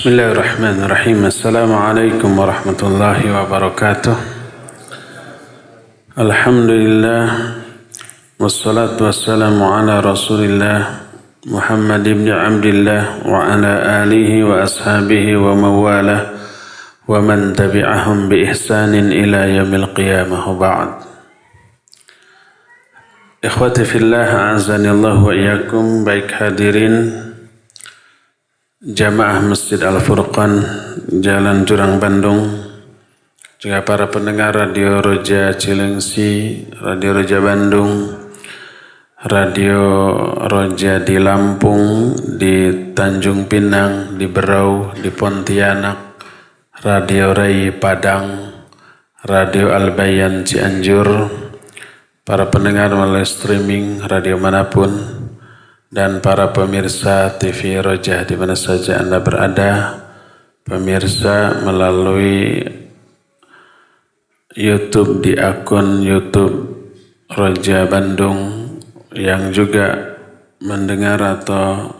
Bismillahirrahmanirrahim. Assalamualaikum warahmatullahi wabarakatuh. Alhamdulillah wassalatu wassalamu ala Rasulillah Muhammad ibn Abdillah wa ala alihi wa ashabihi wa mawalah wa man tabi'ahum bi ihsanin ila yaumil qiyamah ba'd. Ikhwati fillah, a'azanillah wa iyyakum, baik hadirin Jamaah Masjid Al-Furqan Jalan Jurang Bandung, juga para pendengar Radio Roja Cilengsi, Radio Roja Bandung, Radio Roja di Lampung, di Tanjung Pinang, di Berau, di Pontianak, Radio Rai Padang, Radio Al-Bayan Cianjur, para pendengar melalui streaming radio manapun, dan para pemirsa TV Roja di mana saja Anda berada, pemirsa melalui YouTube di akun YouTube Roja Bandung, yang juga mendengar atau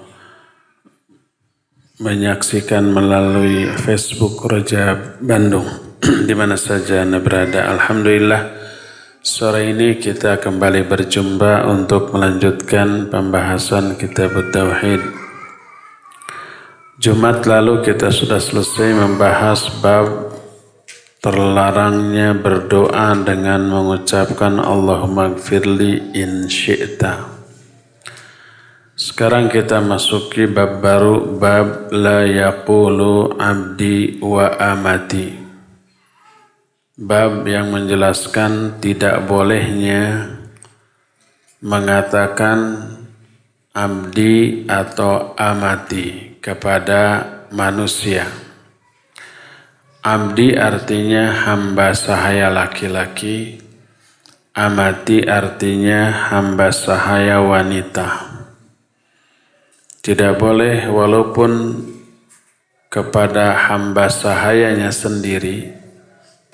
menyaksikan melalui Facebook Roja Bandung di mana saja Anda berada. Alhamdulillah, sore ini kita kembali berjumpa untuk melanjutkan pembahasan Kitab Tauhid. Jumat lalu kita sudah selesai membahas bab terlarangnya berdoa dengan mengucapkan Allahumma gfirli in syi'ta. Sekarang kita masuki bab baru, bab la yaqulu abdi wa amati. Bab yang menjelaskan tidak bolehnya mengatakan abdi atau amati kepada manusia. Abdi artinya hamba sahaya laki-laki, amati artinya hamba sahaya wanita. Tidak boleh walaupun kepada hamba sahayanya sendiri.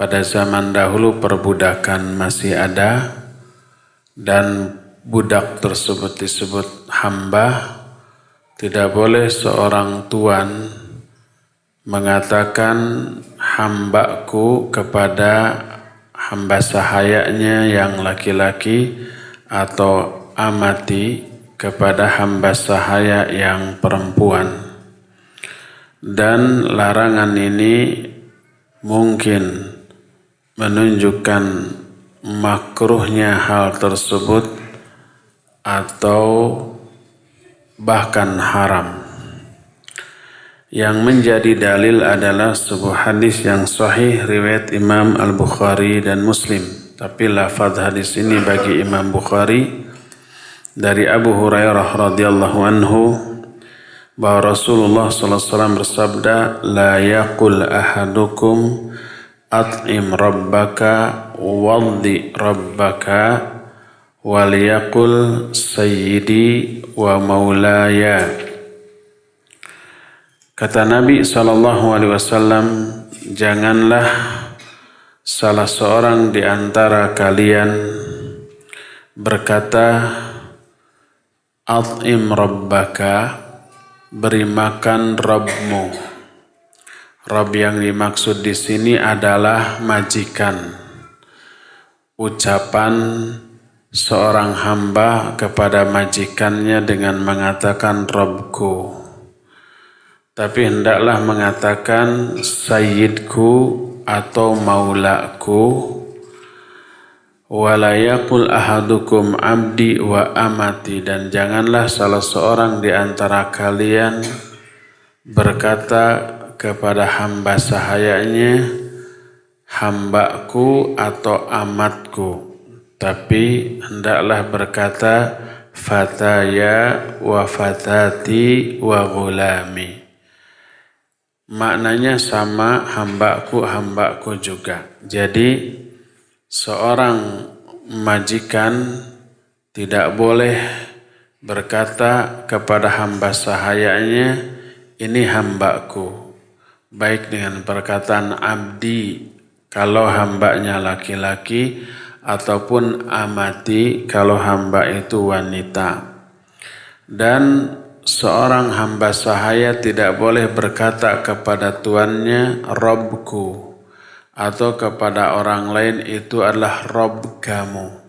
Pada zaman dahulu perbudakan masih ada dan budak tersebut disebut hamba. Tidak boleh seorang tuan mengatakan hambaku kepada hamba sahayanya yang laki-laki atau amati kepada hamba sahaya yang perempuan. Dan larangan ini mungkin menunjukkan makruhnya hal tersebut atau bahkan haram. Yang menjadi dalil adalah sebuah hadis yang sahih riwayat Imam Al-Bukhari dan Muslim. Tapi lafaz hadis ini bagi Imam Bukhari dari Abu Hurairah radhiyallahu anhu bahwa Rasulullah SAW bersabda, la yaqul ahadukum at'im rabbaka waddi rabbaka waliyaqul sayyidi wa maulaya. Kata Nabi SAW, janganlah salah seorang di antara kalian berkata at'im rabbaka, beri makan Rabbmu. Rabb yang dimaksud di sini adalah majikan. Ucapan seorang hamba kepada majikannya dengan mengatakan Rabbku. Tapi hendaklah mengatakan Sayyidku atau Maulaku. Wala yaqul ahadukum abdi wa amati, dan janganlah salah seorang di antara kalian berkata kepada hamba sahayanya hambaku atau amatku, tapi hendaklah berkata fataya wa fatati wa ghulami. Maknanya sama, hambaku juga. Jadi seorang majikan tidak boleh berkata kepada hamba sahayanya ini hambaku, baik dengan perkataan abdi kalau hambanya laki-laki ataupun amati kalau hamba itu wanita. Dan seorang hamba sahaya tidak boleh berkata kepada tuannya Robku, atau kepada orang lain itu adalah Rob kamu,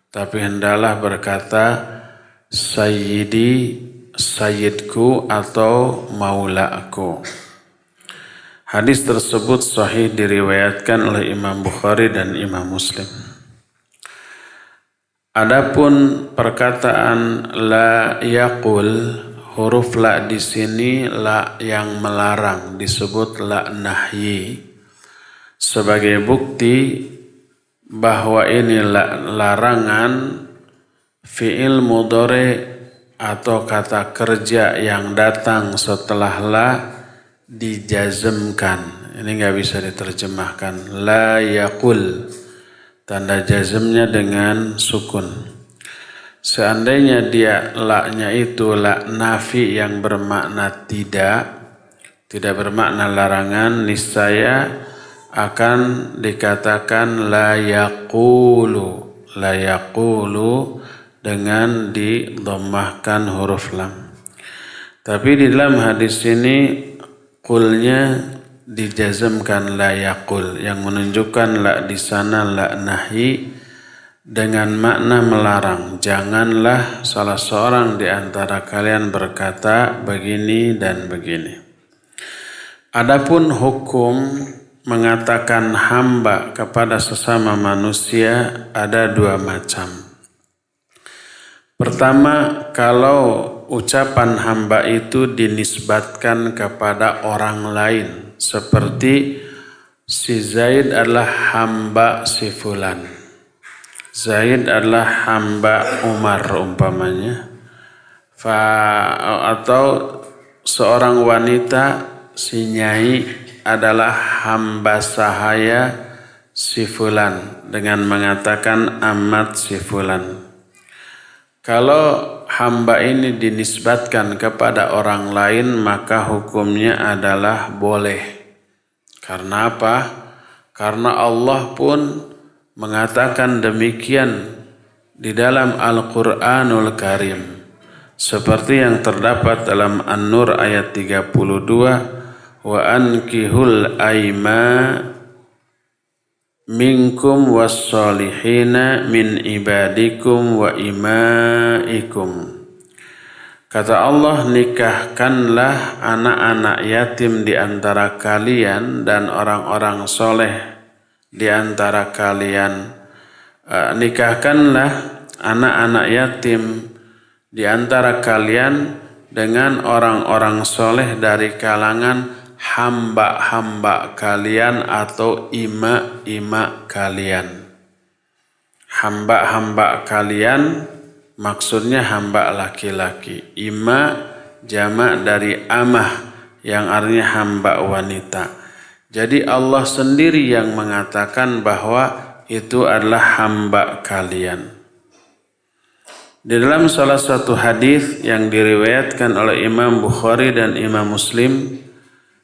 tapi hendaklah berkata Sayyidi, Sayyidku atau Maulaku. Hadis tersebut sahih diriwayatkan oleh Imam Bukhari dan Imam Muslim. Adapun perkataan la yaqul, huruf la di sini la yang melarang, disebut la nahyi, sebagai bukti bahwa ini larangan fi'il mudhari atau kata kerja yang datang setelah la dijazmkan. Ini nggak bisa diterjemahkan. La yaqul, tanda jazmnya dengan sukun. Seandainya dia la-nya itu la nafi yang bermakna tidak bermakna larangan, niscaya akan dikatakan la yaqulu dengan didhammahkan huruf lam. Tapi di dalam hadis ini qulnya dijazmkan la yaqul, yang menunjukkan la di sana la nahyi dengan makna melarang. Janganlah salah seorang di antara kalian berkata begini dan begini. Adapun hukum mengatakan hamba kepada sesama manusia ada dua macam. Pertama, kalau ucapan hamba itu dinisbatkan kepada orang lain, seperti si Zaid adalah hamba si fulan, Zaid adalah hamba Umar umpamanya, atau seorang wanita si Nyai adalah hamba sahaya si fulan dengan mengatakan amat si fulan. Kalau hamba ini dinisbatkan kepada orang lain, maka hukumnya adalah boleh. Karena apa? Karena Allah pun mengatakan demikian di dalam Al-Quranul Karim. Seperti yang terdapat dalam An-Nur ayat 32, wa ankihul aima minkum wassalihina min ibadikum wa imaikum. Kata Allah, nikahkanlah anak-anak yatim di antara kalian dan orang-orang soleh di antara kalian. Nikahkanlah anak-anak yatim di antara kalian dengan orang-orang soleh dari kalangan hamba-hamba kalian atau ima-ima kalian. Hamba-hamba kalian maksudnya hamba laki-laki. Ima jamak dari amah yang artinya hamba wanita. Jadi Allah sendiri yang mengatakan bahwa itu adalah hamba kalian. Di dalam salah satu hadis yang diriwayatkan oleh Imam Bukhari dan Imam Muslim,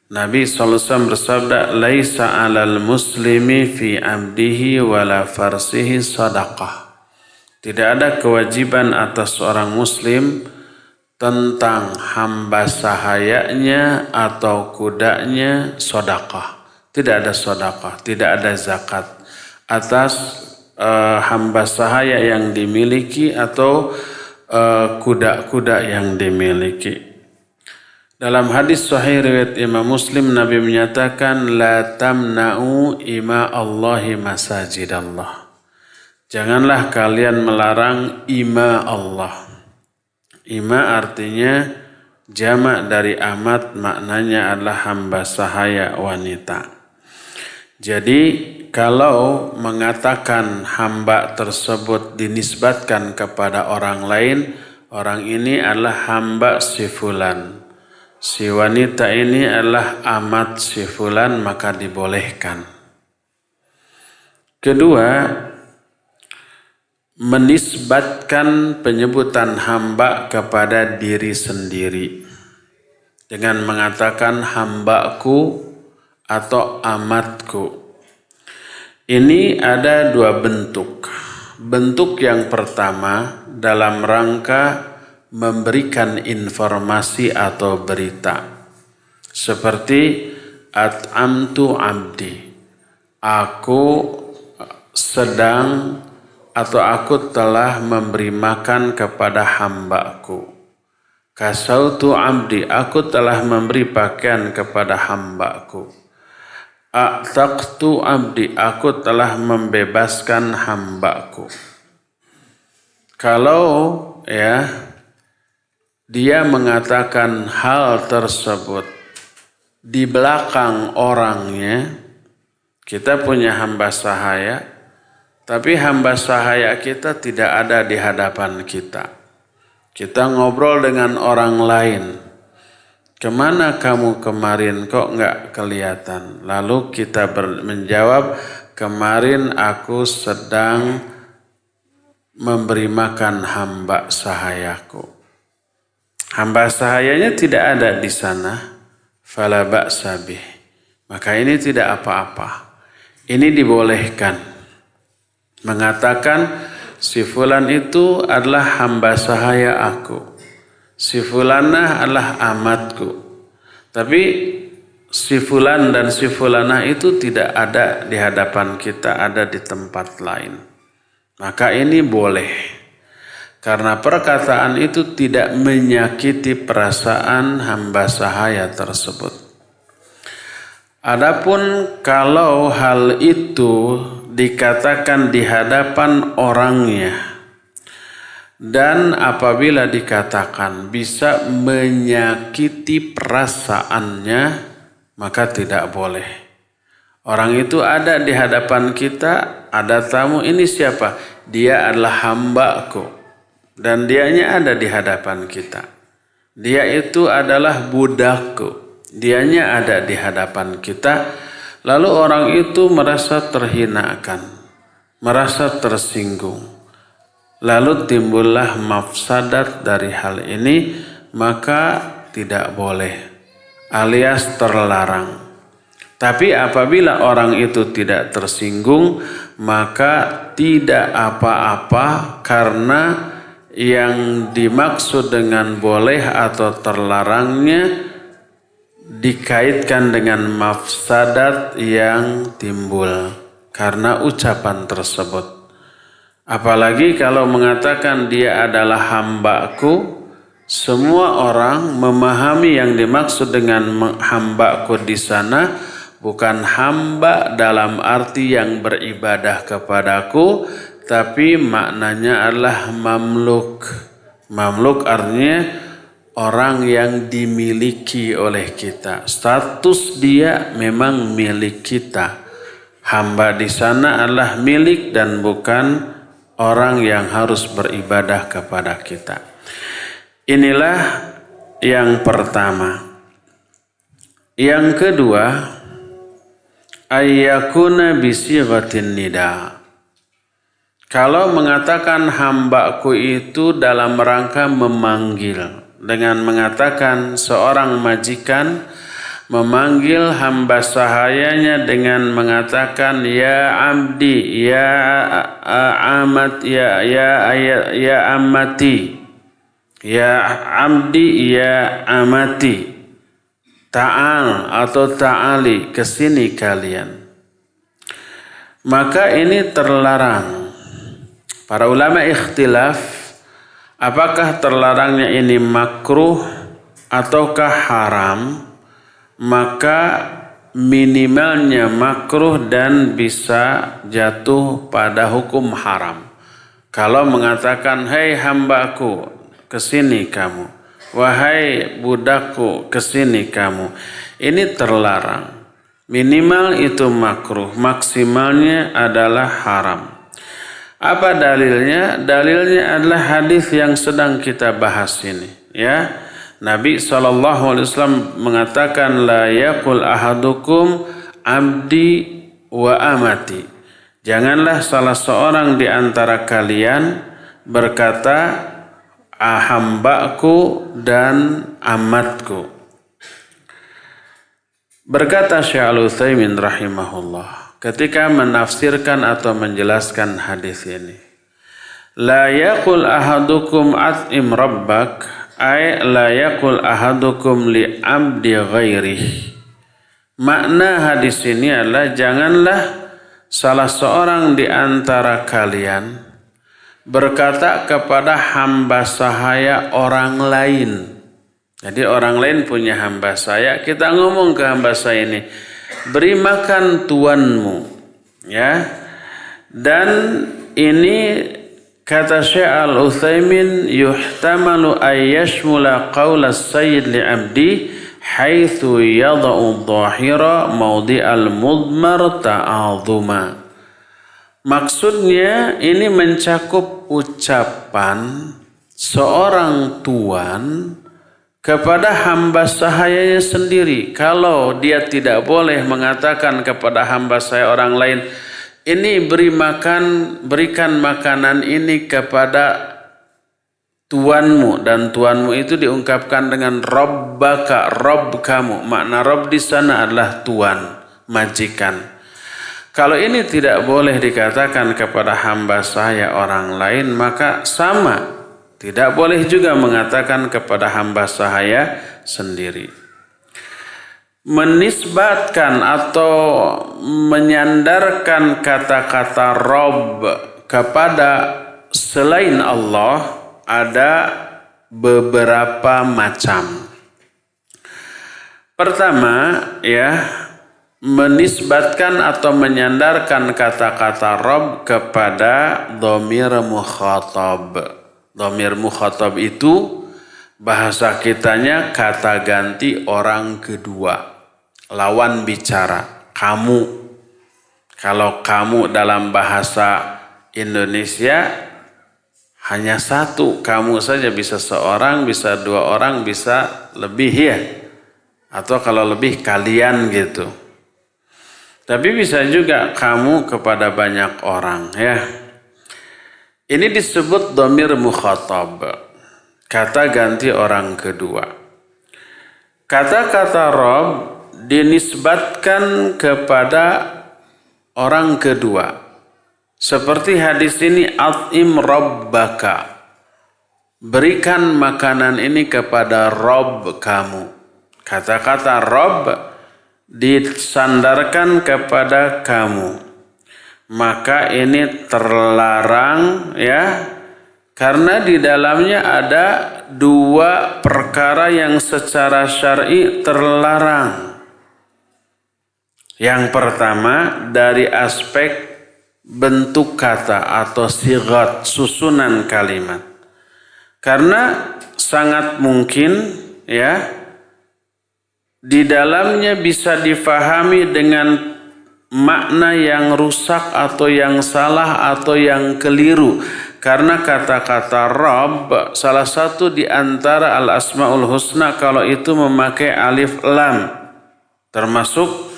Nabi SAW bersabda, laisa 'alal muslimi fi 'abdihi wala farsihi sadaqah. Tidak ada kewajiban atas seorang muslim tentang hamba sahayanya atau kudanya sedekah. Tidak ada sedekah, tidak ada zakat atas hamba sahaya yang dimiliki atau kuda-kuda yang dimiliki. Dalam hadis sahih riwayat Imam Muslim, Nabi menyatakan la tamna'u ima Allahi masajidallah. Janganlah kalian melarang ima Allah. Ima artinya jamak dari amat, maknanya adalah hamba sahaya wanita. Jadi kalau mengatakan hamba tersebut dinisbatkan kepada orang lain, orang ini adalah hamba si fulan. Si wanita ini adalah amat si fulan, maka dibolehkan. Kedua, menisbatkan penyebutan hamba kepada diri sendiri dengan mengatakan hambaku atau amatku. Ini ada dua bentuk. Bentuk yang pertama dalam rangka memberikan informasi atau berita. Seperti at'amtu abdi, aku sedang atau aku telah memberi makan kepada hambaku. Kasautu abdi, aku telah memberi pakaian kepada hambaku. A'taqtu abdi, aku telah membebaskan hambaku. Kalau dia mengatakan hal tersebut di belakang orangnya, kita punya hamba sahaya, tapi hamba sahaya kita tidak ada di hadapan kita. Kita ngobrol dengan orang lain. Kemana kamu kemarin kok nggak kelihatan? Lalu kita menjawab, kemarin aku sedang memberi makan hamba sahayaku. Hamba sahayanya tidak ada di sana. Fala ba'sa bih. Maka ini tidak apa-apa. Ini dibolehkan. Mengatakan si fulan itu adalah hamba sahaya aku. Si fulanah adalah amatku. Tapi si fulan dan si fulanah itu tidak ada di hadapan kita, ada di tempat lain. Maka ini boleh. Karena perkataan itu tidak menyakiti perasaan hamba sahaya tersebut. Adapun kalau hal itu dikatakan di hadapan orangnya, dan apabila dikatakan bisa menyakiti perasaannya, maka tidak boleh. Orang itu ada di hadapan kita, ada tamu, ini siapa? Dia adalah hambaku. Dan dianya ada di hadapan kita. Dia itu adalah budakku. Dianya ada di hadapan kita. Lalu orang itu merasa terhinakan, merasa tersinggung. Lalu timbullah mafsadat dari hal ini, maka tidak boleh alias terlarang. Tapi apabila orang itu tidak tersinggung, maka tidak apa-apa, karena yang dimaksud dengan boleh atau terlarangnya dikaitkan dengan mafsadat yang timbul karena ucapan tersebut. Apalagi kalau mengatakan dia adalah hambaku, semua orang memahami yang dimaksud dengan hambaku di sana bukan hamba dalam arti yang beribadah kepadaku, tapi maknanya adalah mamluk. Mamluk artinya orang yang dimiliki oleh kita. Status dia memang milik kita. Hamba di sana adalah milik dan bukan orang yang harus beribadah kepada kita. Inilah yang pertama. Yang kedua, ayyakuna bisighatin nida. Kalau mengatakan hambaku itu dalam rangka memanggil, dengan mengatakan seorang majikan memanggil hamba sahayanya dengan mengatakan ya abdi, ya amat, ya amati, ya abdi, ya amati, ta'al atau ta'ali, kesini kalian. Maka ini terlarang. Para ulama ikhtilaf apakah terlarangnya ini makruh ataukah haram. Maka minimalnya makruh dan bisa jatuh pada hukum haram. Kalau mengatakan, hei hambaku, kesini kamu. Wahai budakku, kesini kamu. Ini terlarang. Minimal itu makruh, maksimalnya adalah haram. Apa dalilnya? Dalilnya adalah hadis yang sedang kita bahas ini. Ya. Nabi SAW mengatakan la yaqul ahadukum abdi wa amati. Janganlah salah seorang di antara kalian berkata hambaku dan amatku. Berkata Syekh Al-Utsaimin rahimahullah ketika menafsirkan atau menjelaskan hadis ini. La yaqul ahadukum at'im rabbak, ay la yaqul ahadukum li abdi ghairih. Makna hadis ini adalah janganlah salah seorang di antara kalian berkata kepada hamba sahaya orang lain. Jadi orang lain punya hamba saya, kita ngomong ke hamba saya ini, beri makan tuanmu, ya. Dan ini kata Syekh Al-Utsaimin, yuhtamalu ayyashmula qaula sayyid li abdi haitsu yada'u dhahira mawdi'al mudmar ta'azuma. Maksudnya ini mencakup ucapan seorang tuan kepada hamba sahayanya sendiri. Kalau dia tidak boleh mengatakan kepada hamba sahaya orang lain, ini berikan makanan ini kepada tuanmu, dan tuanmu itu diungkapkan dengan Rabbaka, Rabb kamu. Makna Rabb di sana adalah tuan, majikan. Kalau ini tidak boleh dikatakan kepada hamba sahaya orang lain, maka sama. Tidak boleh juga mengatakan kepada hamba sahaya sendiri. Menisbatkan atau menyandarkan kata-kata Rabb kepada selain Allah ada beberapa macam. Pertama, ya, menisbatkan atau menyandarkan kata-kata Rabb kepada dhamir mukhatab. Dhamir mukhatab itu bahasa kitanya kata ganti orang kedua, lawan bicara, kamu. Kalau kamu dalam bahasa Indonesia hanya satu, kamu saja, bisa seorang, bisa dua orang, bisa lebih, ya. Atau kalau lebih kalian gitu. Tapi bisa juga kamu kepada banyak orang, ya. Ini disebut dhamir mukhatab, kata ganti orang kedua. Kata-kata Rabb dinisbatkan kepada orang kedua. Seperti hadis ini, at'im rabbaka, berikan makanan ini kepada Rabb kamu. Kata-kata Rabb disandarkan kepada kamu. Maka ini terlarang, ya, karena di dalamnya ada dua perkara yang secara syar'i terlarang. Yang pertama dari aspek bentuk kata atau sighat, susunan kalimat. Karena sangat mungkin, ya, di dalamnya bisa difahami dengan makna yang rusak atau yang salah atau yang keliru. Karena kata-kata Rabb salah satu di antara al-asmaul husna kalau itu memakai alif lam, termasuk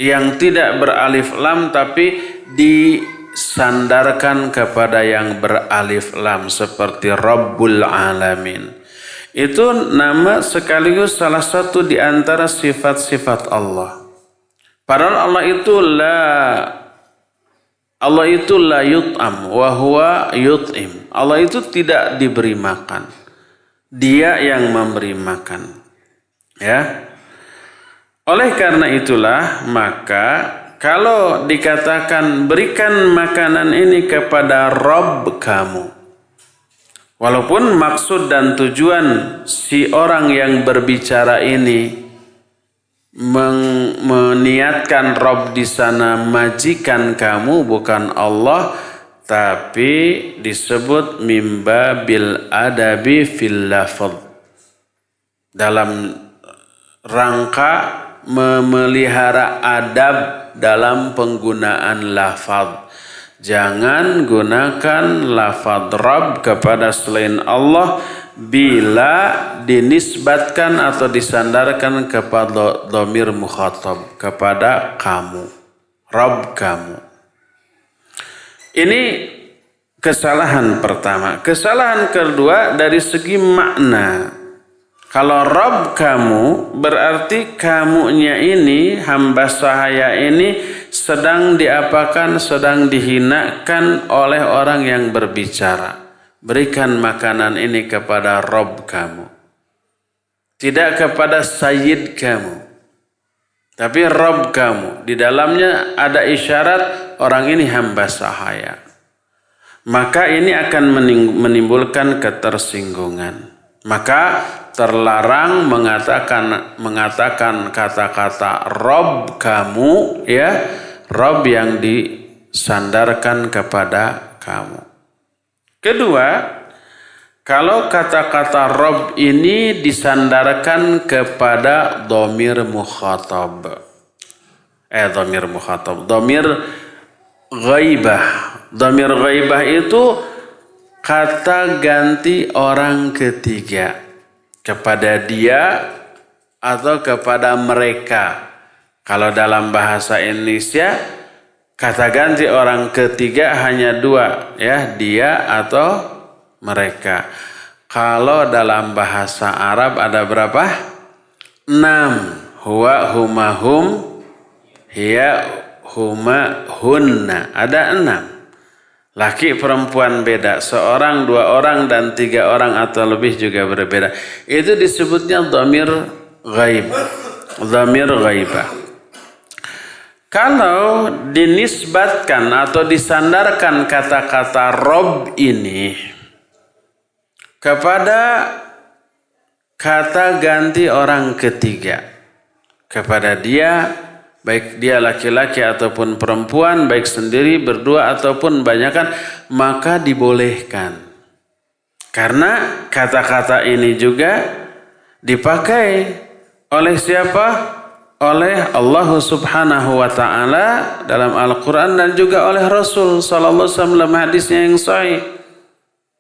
yang tidak beralif lam tapi disandarkan kepada yang beralif lam seperti Rabbul Alamin. Itu nama sekaligus salah satu di antara sifat-sifat Allah. Padahal Allah itu la yut'am wa huwa yut'im. Allah itu tidak diberi makan. Dia yang memberi makan. Ya. Oleh karena itulah, maka kalau dikatakan berikan makanan ini kepada Rabb kamu, walaupun maksud dan tujuan si orang yang berbicara ini meniatkan Rabb di sana majikan kamu, bukan Allah, tapi disebut mimba bil adabi fil lafadz, dalam rangka memelihara adab dalam penggunaan lafadz. Jangan gunakan lafadz Rabb kepada selain Allah bila dinisbatkan atau disandarkan kepada dhamir mukhatab, kepada kamu, Rabb kamu. Ini kesalahan pertama. Kesalahan kedua dari segi makna. Kalau Rabb kamu berarti kamunya ini, hamba sahaya ini sedang diapakan, sedang dihinakan oleh orang yang berbicara. Berikan makanan ini kepada Rob kamu. Tidak kepada Sayyid kamu. Tapi Rob kamu. Di dalamnya ada isyarat orang ini hamba sahaya. Maka ini akan menimbulkan ketersinggungan. Maka terlarang mengatakan kata-kata Rob kamu, ya, Rob yang disandarkan kepada kamu. Kedua, kalau kata-kata Rob ini disandarkan kepada dhamir mukhatab. Dhamir ghaibah. Dhamir ghaibah itu kata ganti orang ketiga. Kepada dia atau kepada mereka. Kalau dalam bahasa Indonesia, kata ganti orang ketiga hanya dua, ya, dia atau mereka. Kalau dalam bahasa Arab ada berapa? 6. Huwa, huma, hum, hiya, huma, hunna. Ada 6. Laki perempuan beda, seorang, 2 orang, dan 3 orang atau lebih juga berbeda. Itu disebutnya dhamir ghaib. Dhamir ghaibah. Kalau dinisbatkan atau disandarkan kata-kata Rob ini kepada kata ganti orang ketiga, kepada dia, baik dia laki-laki ataupun perempuan, baik sendiri, berdua ataupun banyakan, maka dibolehkan. Karena kata-kata ini juga dipakai oleh siapa? Oleh Allah Subhanahu wa taala dalam Al-Qur'an dan juga oleh Rasul sallallahu alaihi wasallam dalam hadisnya yang sahih.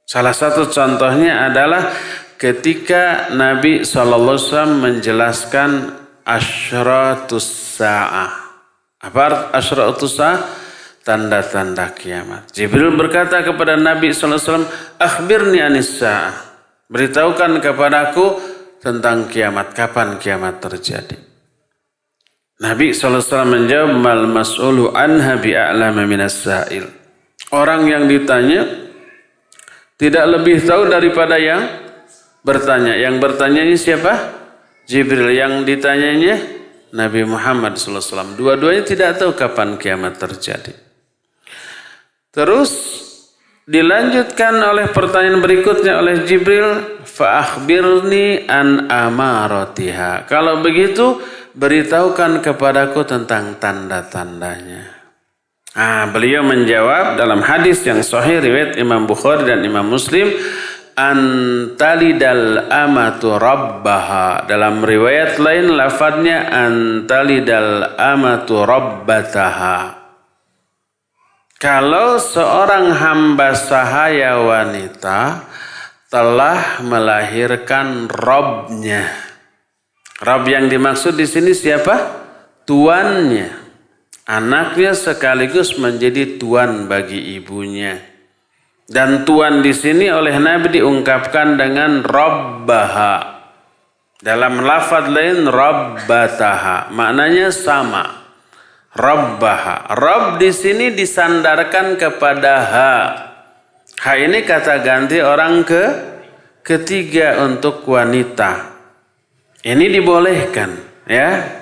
Salah satu contohnya adalah ketika Nabi sallallahu alaihi wasallam menjelaskan asyratus saah. Apa asyratus saah? Tanda-tanda kiamat. Jibril berkata kepada Nabi sallallahu alaihi wasallam, "Akhbirni anis saah." Beritahukan kepadaku tentang kiamat, kapan kiamat terjadi. Nabi SAW menjawab, "Mal mas'ulu anha bi'a'lama minas sa'il." Orang yang ditanya tidak lebih tahu daripada yang bertanya. Yang bertanyanya siapa? Jibril. Yang ditanyanya Nabi Muhammad SAW. Dua-duanya tidak tahu kapan kiamat terjadi. Terus dilanjutkan oleh pertanyaan berikutnya oleh Jibril, "Fa akhbirni an amaratiha." Kalau begitu, beritahukan kepadaku tentang tanda-tandanya. Beliau menjawab dalam hadis yang sahih riwayat Imam Bukhari dan Imam Muslim, "Antalidal amatu rabbaha." Dalam riwayat lain lafadznya antalidal amatu rabbataha. Kalau seorang hamba sahaya wanita telah melahirkan Robnya. Rob yang dimaksud di sini siapa? Tuannya. Anaknya sekaligus menjadi tuan bagi ibunya. Dan tuan di sini oleh Nabi diungkapkan dengan Rabbaha. Dalam lafaz lain Rabbataha. Maknanya sama. Rabbaha. Rabb di sini disandarkan kepada ha. Ha ini kata ganti orang ketiga untuk wanita. Ini dibolehkan, ya.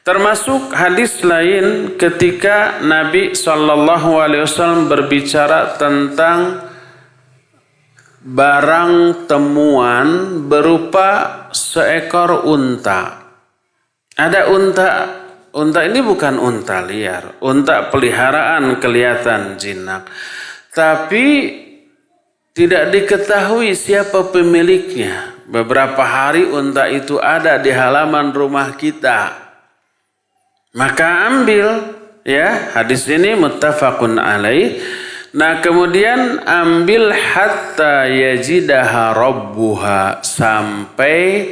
Termasuk hadis lain ketika Nabi SAW berbicara tentang barang temuan berupa seekor unta. Ada unta ini bukan unta liar, unta peliharaan kelihatan jinak. Tapi tidak diketahui siapa pemiliknya. Beberapa hari unta itu ada di halaman rumah kita. Maka ambil, ya, hadis ini muttafaqun alaih. Nah, kemudian ambil hatta yajidaha rabbuha, sampai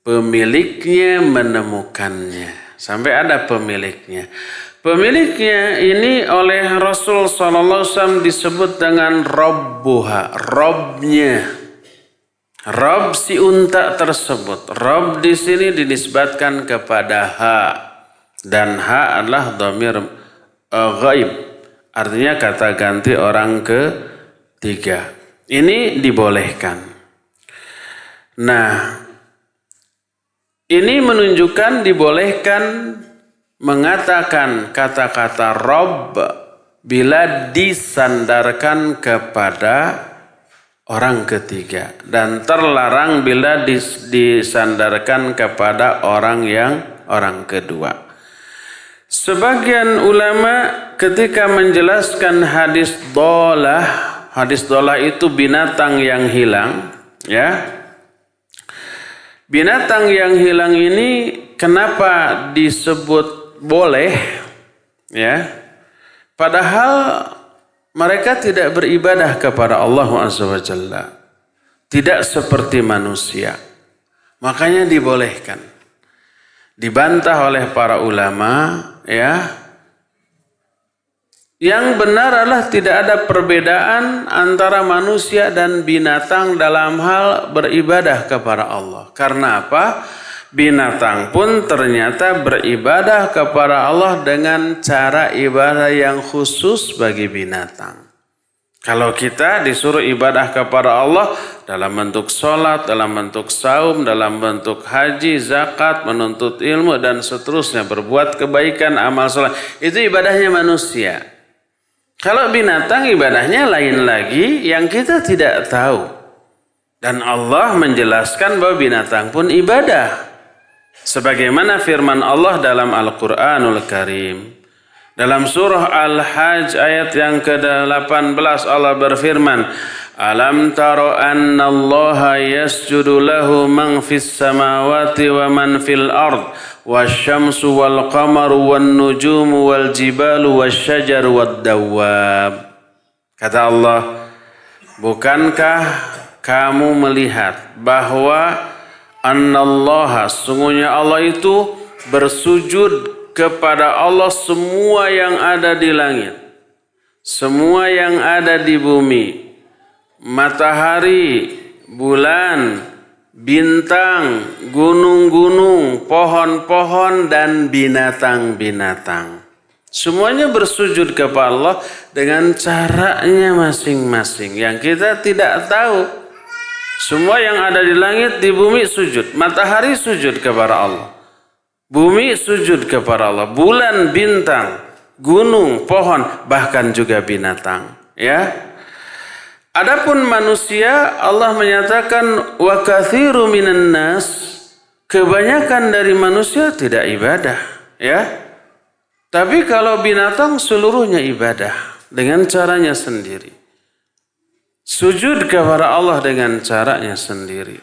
pemiliknya menemukannya. Sampai ada pemiliknya. Pemiliknya ini oleh Rasul SAW disebut dengan rabbuha, Robnya. Rob si unta tersebut. Rob di sini dinisbatkan kepada ha. Dan ha adalah dhamir ghaib, artinya kata ganti orang ketiga. Ini dibolehkan. Nah, ini menunjukkan dibolehkan mengatakan kata-kata Rabb bila disandarkan kepada orang ketiga, dan terlarang bila disandarkan kepada orang kedua. Sebagian ulama ketika menjelaskan hadis dhalah itu binatang yang hilang, ya. Binatang yang hilang ini kenapa disebut boleh, ya? Padahal mereka tidak beribadah kepada Allah SWT. Tidak seperti manusia. Makanya dibolehkan. Dibantah oleh para ulama, ya. Yang benar adalah tidak ada perbedaan antara manusia dan binatang dalam hal beribadah kepada Allah. Karena apa? Binatang pun ternyata beribadah kepada Allah dengan cara ibadah yang khusus bagi binatang. Kalau kita disuruh ibadah kepada Allah dalam bentuk sholat, dalam bentuk saum, dalam bentuk haji, zakat, menuntut ilmu, dan seterusnya, berbuat kebaikan, amal sholat, itu ibadahnya manusia. Kalau binatang ibadahnya lain lagi yang kita tidak tahu. Dan Allah menjelaskan bahwa binatang pun ibadah. Sebagaimana firman Allah dalam Al-Quranul Karim. Dalam surah Al-Hajj ayat yang ke-18 Allah berfirman, Alam taro anna allaha yasjudu lahu man fis samawati wa man fil ard wasyamsu wal qamaru wan nujumu wal jibalu wasyajaru wad dawab. Kata Allah, bukankah kamu melihat bahwa Annallaha, sungguhnya Allah itu bersujud kepada Allah semua yang ada di langit, semua yang ada di bumi, matahari, bulan, bintang, gunung-gunung, pohon-pohon, dan binatang-binatang. Semuanya bersujud kepada Allah dengan caranya masing-masing yang kita tidak tahu. Semua yang ada di langit, di bumi sujud. Matahari sujud kepada Allah. Bumi sujud kepada Allah. Bulan, bintang, gunung, pohon, bahkan juga binatang. Ya. Adapun manusia, Allah menyatakan wa katsiru minan nas, kebanyakan dari manusia tidak ibadah. Ya. Tapi kalau binatang seluruhnya ibadah dengan caranya sendiri. Sujud kepada Allah dengan caranya sendiri.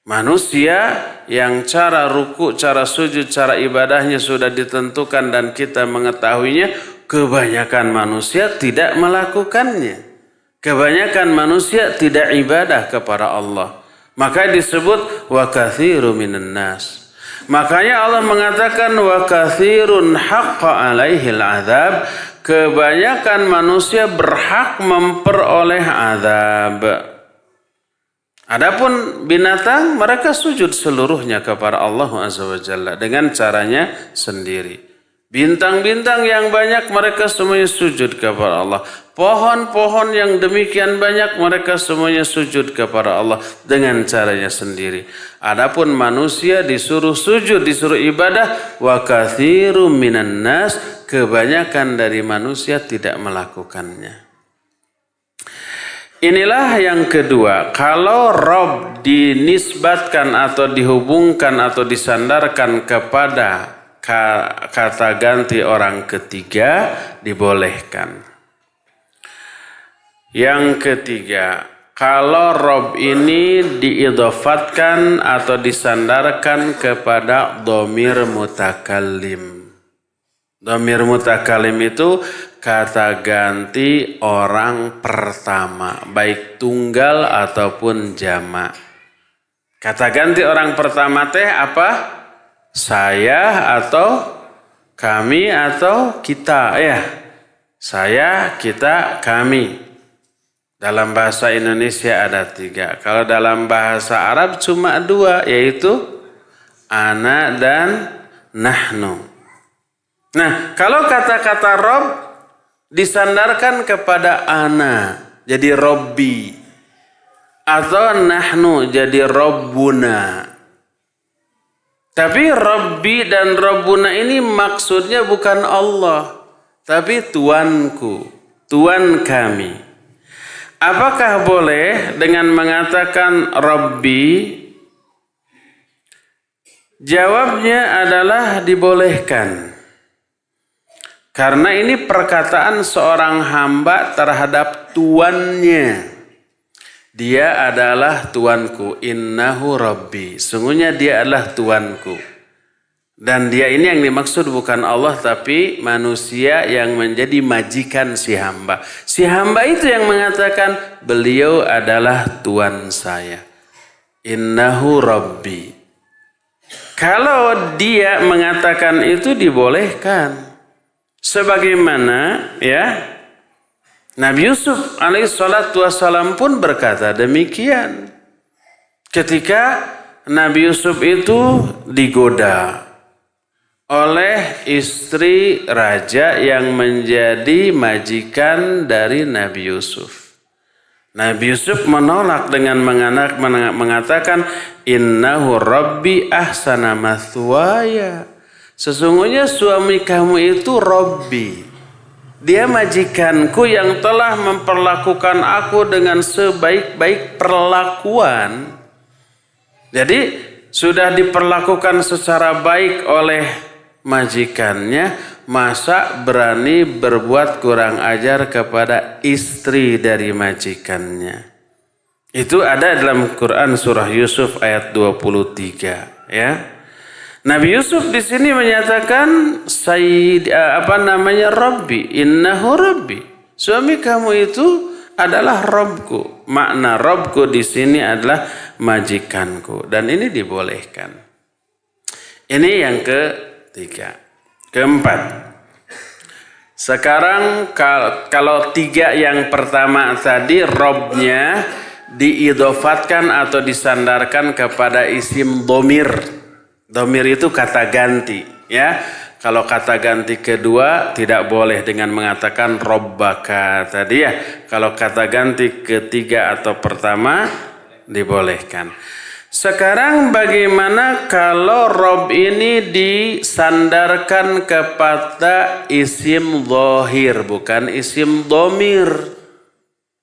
Manusia yang cara ruku, cara sujud, cara ibadahnya sudah ditentukan dan kita mengetahuinya, kebanyakan manusia tidak melakukannya. Kebanyakan manusia tidak ibadah kepada Allah. Maka disebut wa katsiru minan nas. Makanya Allah mengatakan wa katsirun haqqa alaihil adzab. Kebanyakan manusia berhak memperoleh azab. Adapun binatang, mereka sujud seluruhnya kepada Allah Azza wa Jalla dengan caranya sendiri. Bintang-bintang yang banyak, mereka semuanya sujud kepada Allah. Pohon-pohon yang demikian banyak, mereka semuanya sujud kepada Allah dengan caranya sendiri. Adapun manusia disuruh sujud, disuruh ibadah, wa katsirum minan nas, kebanyakan dari manusia tidak melakukannya. Inilah yang kedua, kalau Rabb dinisbatkan atau dihubungkan atau disandarkan kepada kata ganti orang ketiga, dibolehkan. Yang ketiga, kalau Rabb ini diidhofatkan atau disandarkan kepada dhamir mutakallim. Dhamir mutakallim itu kata ganti orang pertama, baik tunggal ataupun jamak. Kata ganti orang pertama teh apa? Saya atau kami atau kita, ya. Saya, kita, kami. Dalam bahasa Indonesia ada 3. Kalau dalam bahasa Arab cuma 2, yaitu ana dan nahnu. Nah, kalau kata-kata Rob disandarkan kepada ana, jadi Robbi. Atau nahnu, jadi Robbuna. Tapi Robbi dan Robbuna ini maksudnya bukan Allah, tapi Tuanku, Tuan kami. Apakah boleh dengan mengatakan Robbi? Jawabnya adalah dibolehkan. Karena ini perkataan seorang hamba terhadap tuannya. Dia adalah tuanku, innahu rabbi. Sungguhnya dia adalah tuanku. Dan dia ini yang dimaksud bukan Allah tapi manusia yang menjadi majikan si hamba. Si hamba itu yang mengatakan beliau adalah tuan saya. Innahu rabbi. Kalau dia mengatakan itu dibolehkan. Sebagaimana ya Nabi Yusuf alaihissalatu wassalam pun berkata demikian. Ketika Nabi Yusuf itu digoda oleh istri raja yang menjadi majikan dari Nabi Yusuf. Nabi Yusuf menolak dengan mengatakan innahu rabbi ahsana mathwaya. Sesungguhnya suami kamu itu Robbi. Dia majikanku yang telah memperlakukan aku dengan sebaik-baik perlakuan. Jadi sudah diperlakukan secara baik oleh majikannya, masa berani berbuat kurang ajar kepada istri dari majikannya. Itu ada dalam Quran surah Yusuf ayat 23 ya. Nabi Yusuf di sini menyatakan Rabbi, innahu Rabbi. Suami kamu itu adalah Robku. Makna Robku di sini adalah majikanku dan ini dibolehkan. Ini yang ketiga. Keempat. Sekarang kalau tiga yang pertama tadi Robnya diidofatkan atau disandarkan kepada isim domir. Domir itu kata ganti, ya. Kalau kata ganti kedua tidak boleh dengan mengatakan robbaka tadi ya. Kalau kata ganti ketiga atau pertama dibolehkan. Sekarang bagaimana kalau rob ini disandarkan kepada isim zahir bukan isim domir?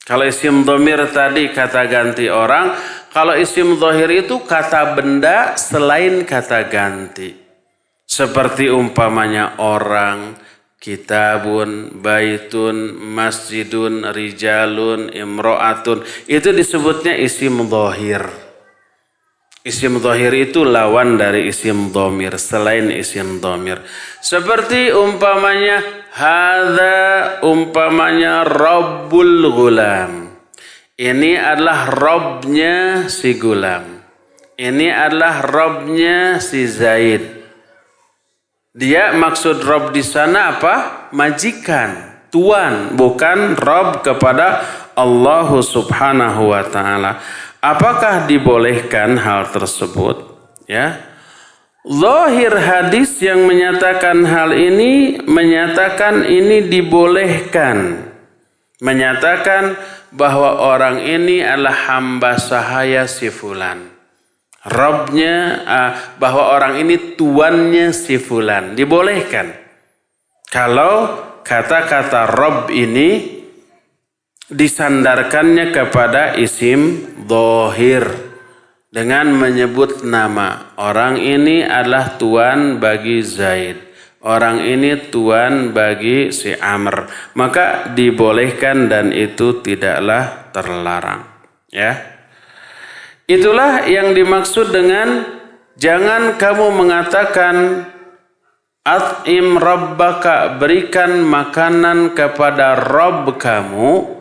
Kalau isim domir tadi kata ganti orang. Kalau isim zahir itu kata benda selain kata ganti. Seperti umpamanya orang, kitabun, baitun, masjidun, rijalun, imro'atun. Itu disebutnya isim zahir. Isim zahir itu lawan dari isim dhamir, selain isim dhamir. Seperti umpamanya hadza, umpamanya rabbul gulam. Ini adalah robnya si gulam. Ini adalah robnya si Zaid. Dia maksud rob di sana apa? Majikan, tuan, bukan rob kepada Allah Subhanahu wa taala. Apakah dibolehkan hal tersebut? Ya. Zahir hadis yang menyatakan hal ini menyatakan ini dibolehkan. Menyatakan bahwa orang ini adalah hamba sahaya si fulan. Robnya, bahwa orang ini tuannya si fulan. Dibolehkan. Kalau kata-kata rob ini disandarkannya kepada isim zahir dengan menyebut nama. Orang ini adalah tuan bagi Zaid. Orang ini tuan bagi si Amr. Maka dibolehkan dan itu tidaklah terlarang. Ya. Itulah yang dimaksud dengan jangan kamu mengatakan at'im rabbaka, berikan makanan kepada Rabb kamu.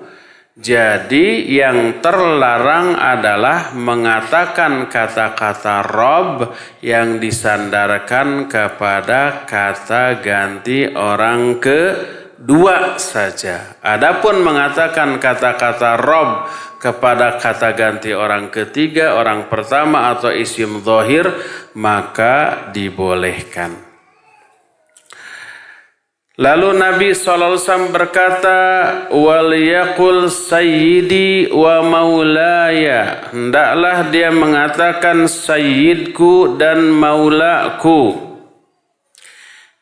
Jadi yang terlarang adalah mengatakan kata-kata Rabb yang disandarkan kepada kata ganti orang kedua saja. Adapun mengatakan kata-kata Rabb kepada kata ganti orang ketiga, orang pertama atau isim zahir, maka dibolehkan. Lalu Nabi SAW berkata, wal yaqul sayyidi wa maulaya. Hendaklah dia mengatakan sayyidku dan maulaku.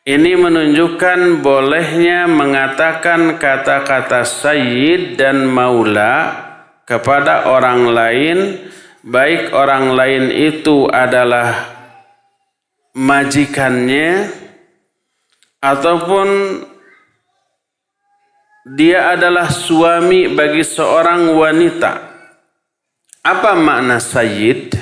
Ini menunjukkan bolehnya mengatakan kata-kata sayyid dan maula kepada orang lain, baik orang lain itu adalah majikannya ataupun dia adalah suami bagi seorang wanita. Apa makna sayyid?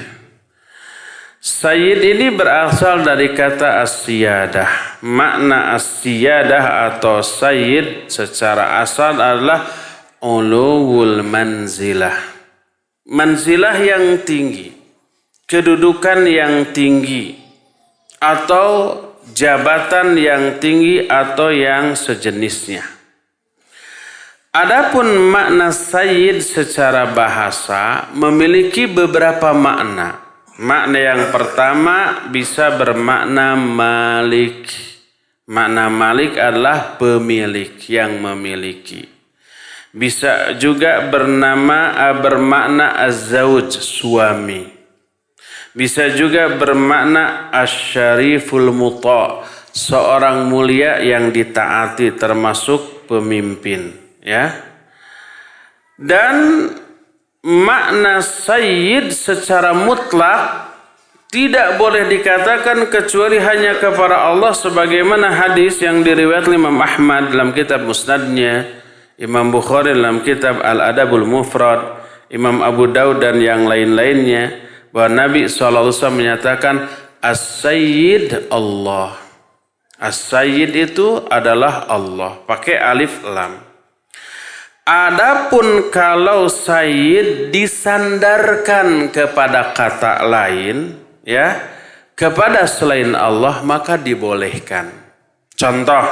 Sayyid ini berasal dari kata as-siyadah. Makna as-siyadah atau sayyid secara asal adalah uluwul manzilah. Manzilah yang tinggi, kedudukan yang tinggi, atau jabatan yang tinggi atau yang sejenisnya. Adapun makna sayyid secara bahasa memiliki beberapa makna. Makna yang pertama bisa bermakna malik. Makna malik adalah pemilik, yang memiliki. Bisa juga bermakna az-zawj, suami. Bisa juga bermakna asy-syariful muta', seorang mulia yang ditaati termasuk pemimpin, ya. Dan makna sayyid secara mutlak tidak boleh dikatakan kecuali hanya kepada Allah, sebagaimana hadis yang diriwayatkan Imam Ahmad dalam kitab Musnadnya, Imam Bukhari dalam kitab Al-Adabul Mufrad, Imam Abu Daud dan yang lain-lainnya, bahwa Nabi SAW menyatakan as-sayyid Allah. As-sayyid itu adalah Allah, pakai alif lam. Adapun kalau sayyid disandarkan kepada kata lain, ya, kepada selain Allah, maka dibolehkan. Contoh,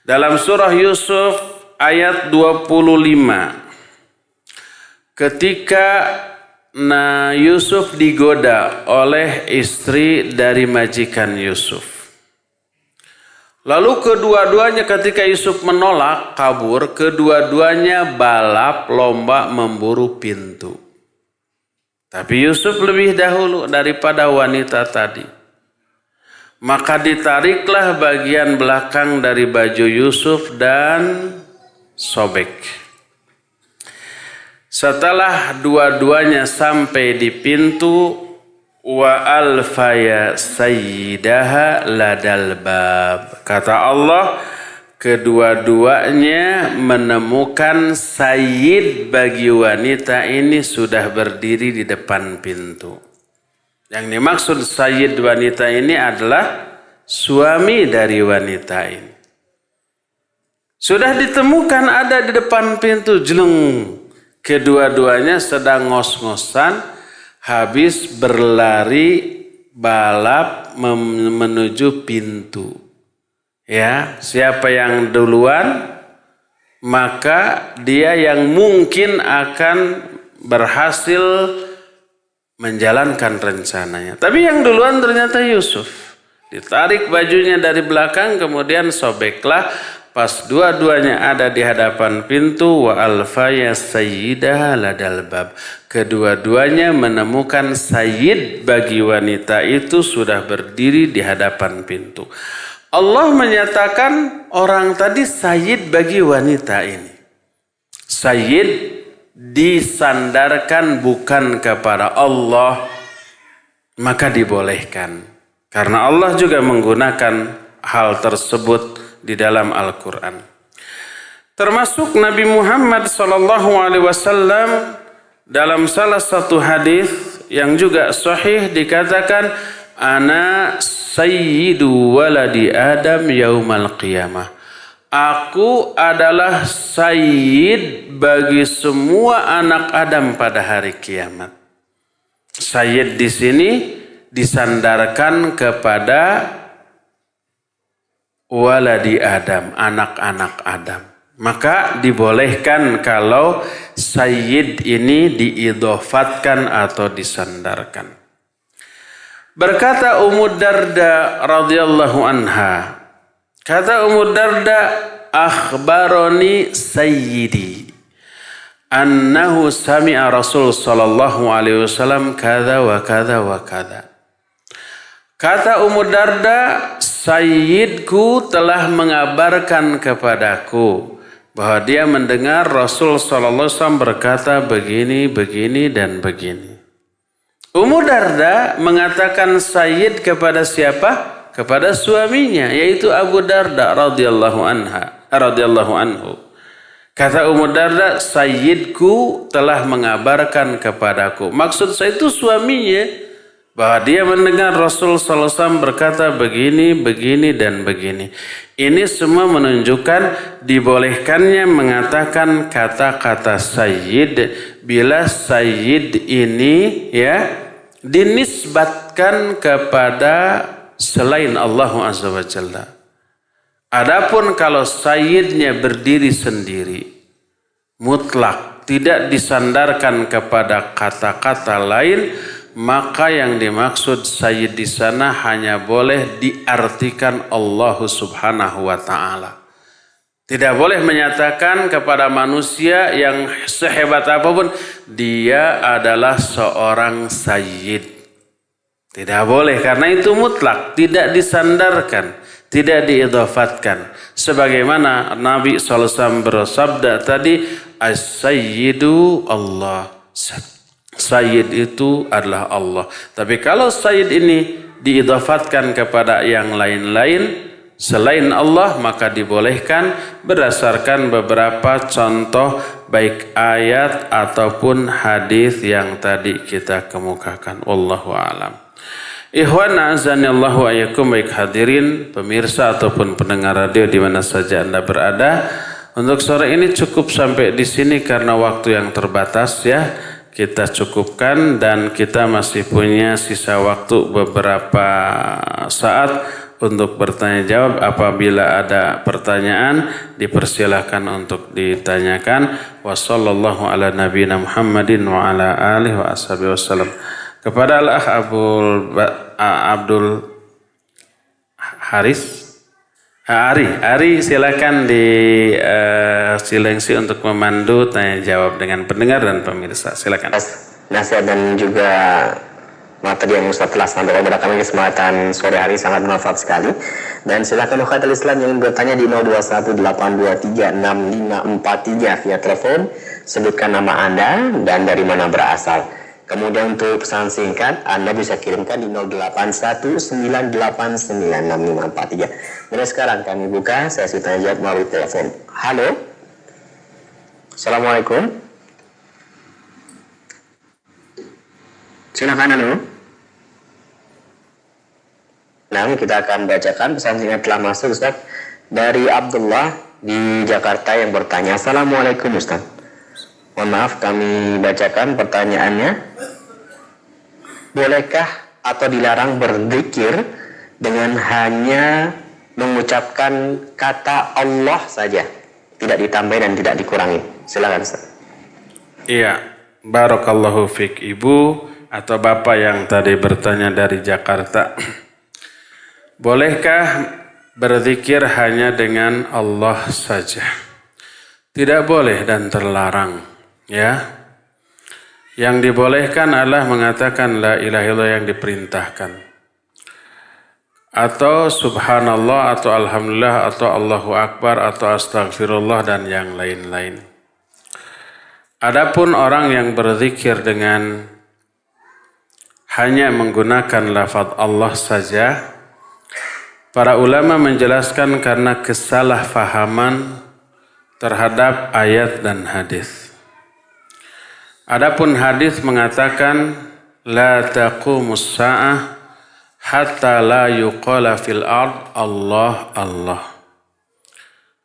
dalam surah Yusuf ayat 25, ketika Yusuf digoda oleh istri dari majikan Yusuf. Lalu kedua-duanya ketika Yusuf menolak, kabur, kedua-duanya balap lomba memburu pintu. Tapi Yusuf lebih dahulu daripada wanita tadi. Maka ditariklah bagian belakang dari baju Yusuf dan sobek. Setelah dua-duanya sampai di pintu, wa alfaya sayyidaha ladal bab. Kata Allah, kedua-duanya menemukan sayyid bagi wanita ini sudah berdiri di depan pintu. Yang dimaksud sayyid wanita ini adalah suami dari wanita ini. Sudah ditemukan ada di depan pintu, jeleng. Kedua-duanya sedang ngos-ngosan, habis berlari balap menuju pintu. Ya, siapa yang duluan, maka dia yang mungkin akan berhasil menjalankan rencananya. Tapi yang duluan ternyata Yusuf. Ditarik bajunya dari belakang, kemudian sobeklah. Pas dua-duanya ada di hadapan pintu, wa alfaya sayyidaha ladal bab. Kedua-duanya menemukan sayyid bagi wanita itu sudah berdiri di hadapan pintu. Allah menyatakan orang tadi sayyid bagi wanita ini. Sayyid disandarkan bukan kepada Allah, maka dibolehkan. Karena Allah juga menggunakan hal tersebut di dalam Al-Quran. Termasuk Nabi Muhammad SAW dalam salah satu hadis yang juga sahih dikatakan, ana sayyidu waladi Adam yaumal qiyamah. Aku adalah sayyid bagi semua anak Adam pada hari kiamat. Sayyid di sini disandarkan kepada waladi Adam, anak-anak Adam. Maka dibolehkan kalau sayyid ini diidhofatkan atau disandarkan. Berkata Ummu Darda radhiyallahu anha, Kata Ummu Darda, akhbaroni sayyidi annahu sami'a Rasul sallallahu alaihi wasallam kada wa kada wa kada. Kata Ummu Darda, sayyidku telah mengabarkan kepadaku bahwa dia mendengar Rasul sallallahu alaihi wasallam berkata begini, begini dan begini. Ummu Darda mengatakan sayyid kepada siapa? Kepada suaminya, yaitu Abu Darda radhiyallahu anhu. Kata Ummu Darda, sayyidku telah mengabarkan kepadaku. Maksud saya itu suaminya, bahwa dia mendengar Rasul sallallahu alaihi wasallam berkata begini, begini dan begini. Ini semua menunjukkan dibolehkannya mengatakan kata-kata sayyid bila sayyid ini ya dinisbatkan kepada selain Allah Azza wa Jalla. Adapun kalau sayyidnya berdiri sendiri, mutlak, tidak disandarkan kepada kata-kata lain, maka yang dimaksud sayyid di sana hanya boleh diartikan Allah Subhanahu wa Ta'ala. Tidak boleh menyatakan kepada manusia yang sehebat apapun, dia adalah seorang sayyid. Tidak boleh, karena itu mutlak, tidak disandarkan, tidak diidhafatkan. Sebagaimana Nabi SAW bersabda tadi, as-sayyidu Allah. Sayyid itu adalah Allah. Tapi kalau sayyid ini diidhafatkan kepada yang lain-lain selain Allah, maka dibolehkan berdasarkan beberapa contoh baik ayat ataupun hadis yang tadi kita kemukakan. Wallahu a'lam. Ikhwan azanillahu wa iyyakum, baik hadirin pemirsa ataupun pendengar radio di mana saja Anda berada. Untuk sore ini cukup sampai di sini karena waktu yang terbatas ya. Kita cukupkan dan kita masih punya sisa waktu beberapa saat untuk bertanya jawab. Apabila ada pertanyaan dipersilahkan untuk ditanyakan. Wassallallahu ala nabiyina Muhammadin wa ala alihi wa ashabihi wasallam. Kepada Al-Akh Abdul Haris Ari silakan di silengsi untuk memandu tanya jawab dengan pendengar dan pemirsa. Silakan. Nasihat dan juga materi yang Ustaz telah sampaikan kepada kami kesempatan sore hari sangat bermanfaat sekali. Dan silakan ukhatul Islam yang bertanya di 0218236543 via telepon, sebutkan nama Anda dan dari mana berasal. Kemudian untuk pesan singkat, Anda bisa kirimkan di 0819896543. Dan sekarang kami buka sesi tanya jawab melalui telepon. Halo. Assalamualaikum. Silakan, halo. Nah, kita akan bacakan pesan singkat telah masuk, Ustaz. Dari Abdullah di Jakarta yang bertanya, Assalamualaikum, Ustaz. Mohon maaf, kami bacakan pertanyaannya. Bolehkah atau dilarang berzikir dengan hanya mengucapkan kata Allah saja, tidak ditambah dan tidak dikurangi? Silakan, Ustaz. Iya, barakallahu fik Ibu atau Bapak yang tadi bertanya dari Jakarta. Bolehkah berzikir hanya dengan Allah saja? Tidak boleh dan terlarang. Ya, yang dibolehkan adalah mengatakan la ilaha illallah yang diperintahkan, atau subhanallah, atau alhamdulillah, atau Allahu akbar, atau astagfirullah dan yang lain-lain. Adapun orang yang berzikir dengan hanya menggunakan lafaz Allah saja, para ulama menjelaskan karena kesalahfahaman terhadap ayat dan hadis. Adapun hadis mengatakan la taqumus sa'ah hatta la yuqala fil ard Allah Allah.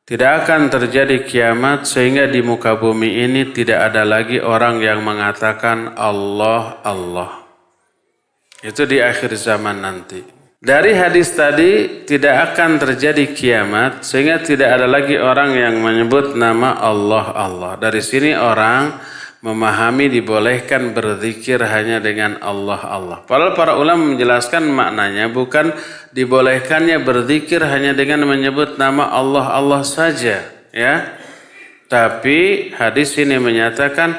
Tidak akan terjadi kiamat sehingga di muka bumi ini tidak ada lagi orang yang mengatakan Allah Allah. Itu di akhir zaman nanti. Dari hadis tadi tidak akan terjadi kiamat sehingga tidak ada lagi orang yang menyebut nama Allah Allah. Dari sini orang memahami dibolehkan berzikir hanya dengan Allah. Padahal para ulama menjelaskan maknanya bukan dibolehkannya berzikir hanya dengan menyebut nama Allah saja, ya. Tapi hadis ini menyatakan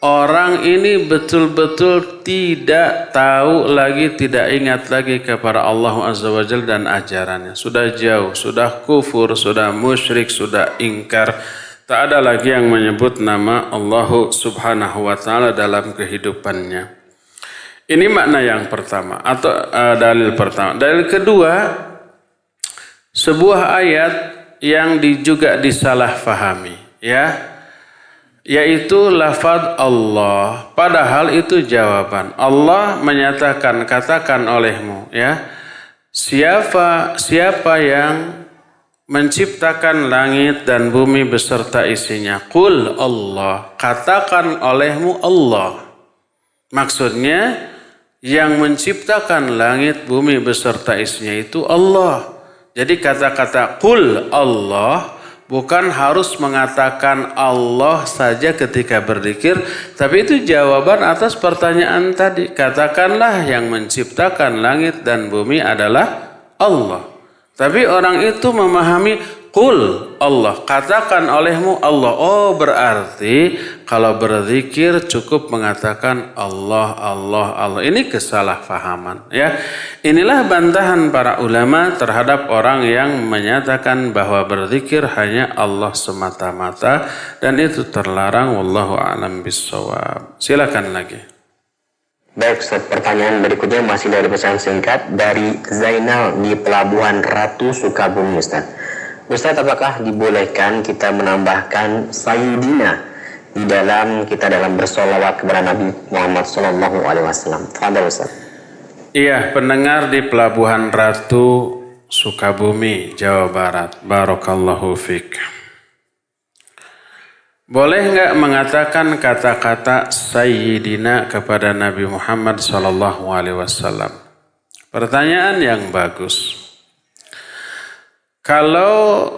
orang ini betul-betul tidak tahu lagi, tidak ingat lagi kepada Allah Azza wa Jalla dan ajarannya. Sudah jauh, sudah kufur, sudah musyrik, sudah ingkar. Tak ada lagi yang menyebut nama Allah Subhanahu wa Ta'ala dalam kehidupannya. Ini makna yang pertama atau dalil pertama. Dalil kedua, sebuah ayat yang juga disalahfahami, ya, yaitu lafaz Allah. Padahal itu jawaban. Allah menyatakan, katakan olehmu, ya, siapa yang menciptakan langit dan bumi beserta isinya. Qul Allah, katakan olehmu Allah. Maksudnya yang menciptakan langit bumi beserta isinya itu Allah. Jadi kata-kata qul Allah bukan harus mengatakan Allah saja ketika berzikir, tapi itu jawaban atas pertanyaan tadi. Katakanlah yang menciptakan langit dan bumi adalah Allah. Tapi orang itu memahami qul Allah, katakan olehmu Allah. Oh, berarti kalau berzikir cukup mengatakan Allah. Ini kesalahpahaman, ya. Inilah bantahan para ulama terhadap orang yang menyatakan bahwa berzikir hanya Allah semata-mata dan itu terlarang. Wallahu a'lam bishawab. Silakan lagi. Baik Ustaz, pertanyaan berikutnya masih dari pesan singkat dari Zainal di Pelabuhan Ratu Sukabumi Ustaz. Ustaz, apakah dibolehkan kita menambahkan Sayyidina di dalam kita dalam bersolawat kepada Nabi Muhammad SAW? Fadhal Ustaz. Iya, pendengar di Pelabuhan Ratu Sukabumi, Jawa Barat. Barakallahu fiik. Boleh nggak mengatakan kata-kata Sayyidina kepada Nabi Muhammad SAW? Pertanyaan yang bagus. Kalau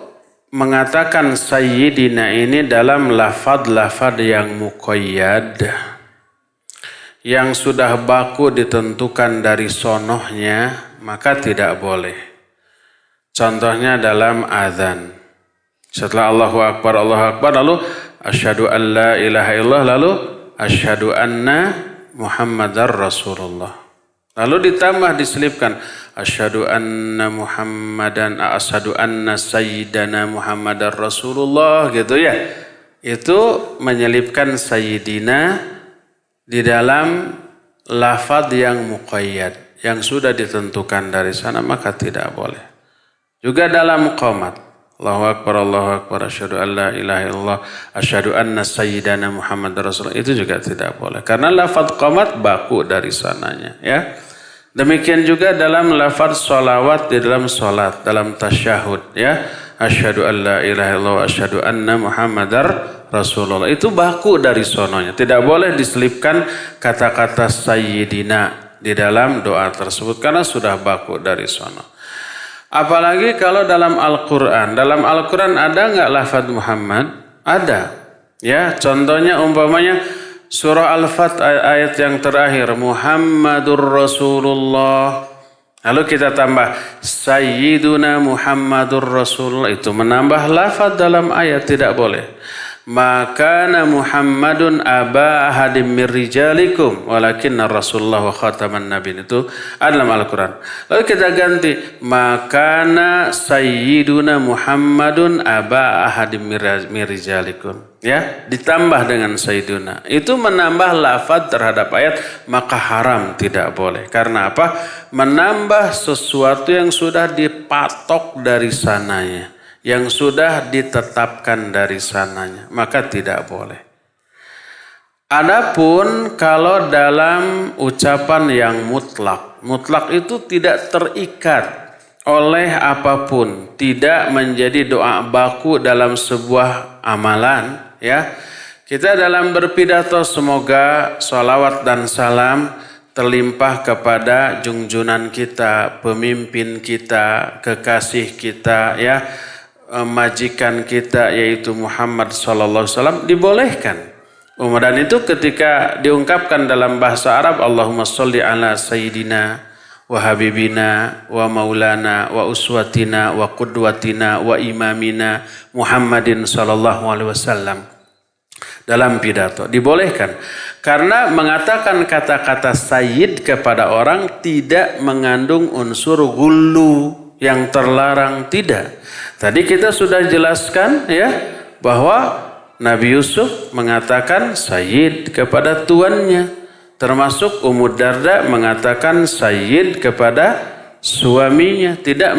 mengatakan Sayyidina ini dalam lafad-lafad yang muqayyad, yang sudah baku ditentukan dari sonohnya, maka tidak boleh. Contohnya dalam azan. Setelah Allahu Akbar, lalu asyhadu an la ilaha illallah, lalu asyhadu anna Muhammadar Rasulullah. Lalu ditambah diselipkan asyhadu anna Muhammadan, asyhadu anna sayyidana Muhammadar Rasulullah, gitu ya. Itu menyelipkan sayyidina di dalam lafaz yang muqayyad, yang sudah ditentukan dari sana, maka tidak boleh. Juga dalam qomat, Allahu Akbar, asyhadu an la ilaha illallah, asyhadu anna sayyidana Muhammad Rasulullah, itu juga tidak boleh. Karena lafaz qomat baku dari sananya, ya. Demikian juga dalam lafaz sholawat di dalam sholat, dalam tasyahud, ya. Asyhadu an la ilaha illallah, asyhadu anna Muhammadar Rasulullah. Itu baku dari sononya. Tidak boleh diselipkan kata-kata sayyidina di dalam doa tersebut karena sudah baku dari sono. Apalagi kalau dalam Al-Quran. Dalam Al-Quran ada nggak lafaz Muhammad? Ada. Ya, contohnya umpamanya surah Al-Fat ayat yang terakhir, Muhammadur Rasulullah. Lalu kita tambah Sayyiduna Muhammadur Rasulullah. Itu menambah lafaz dalam ayat, tidak boleh. Maka Muhammadun aba ahadim min rijalikum walakinna Rasulullah wa khataman nabiin. Itu dalam Al-Quran. Lalu kita ganti makana sayyiduna Muhammadun aba ahadim min rijalikum. Ya, ditambah dengan sayyiduna. Itu menambah lafaz terhadap ayat, maka haram, tidak boleh. Karena apa? Menambah sesuatu yang sudah dipatok dari sananya, yang sudah ditetapkan dari sananya, maka tidak boleh. Adapun kalau dalam ucapan yang mutlak itu tidak terikat oleh apapun, tidak menjadi doa baku dalam sebuah amalan, ya. Kita dalam berpidato semoga sholawat dan salam terlimpah kepada junjunan kita, pemimpin kita, kekasih kita, ya, majikan kita yaitu Muhammad sallallahu alaihi wasallam, dibolehkan Dan itu ketika diungkapkan dalam bahasa Arab, Allahumma sholli ala sayyidina wa habibina wa maulana wa uswatina wa qudwatina wa imamina Muhammadin sallallahu alaihi wasallam. Dalam pidato dibolehkan karena mengatakan kata-kata sayyid kepada orang tidak mengandung unsur ghullu yang terlarang, tidak. Tadi kita sudah jelaskan ya bahwa Nabi Yusuf mengatakan sayyid kepada tuannya, termasuk Ummu Darda mengatakan sayyid kepada suaminya, tidak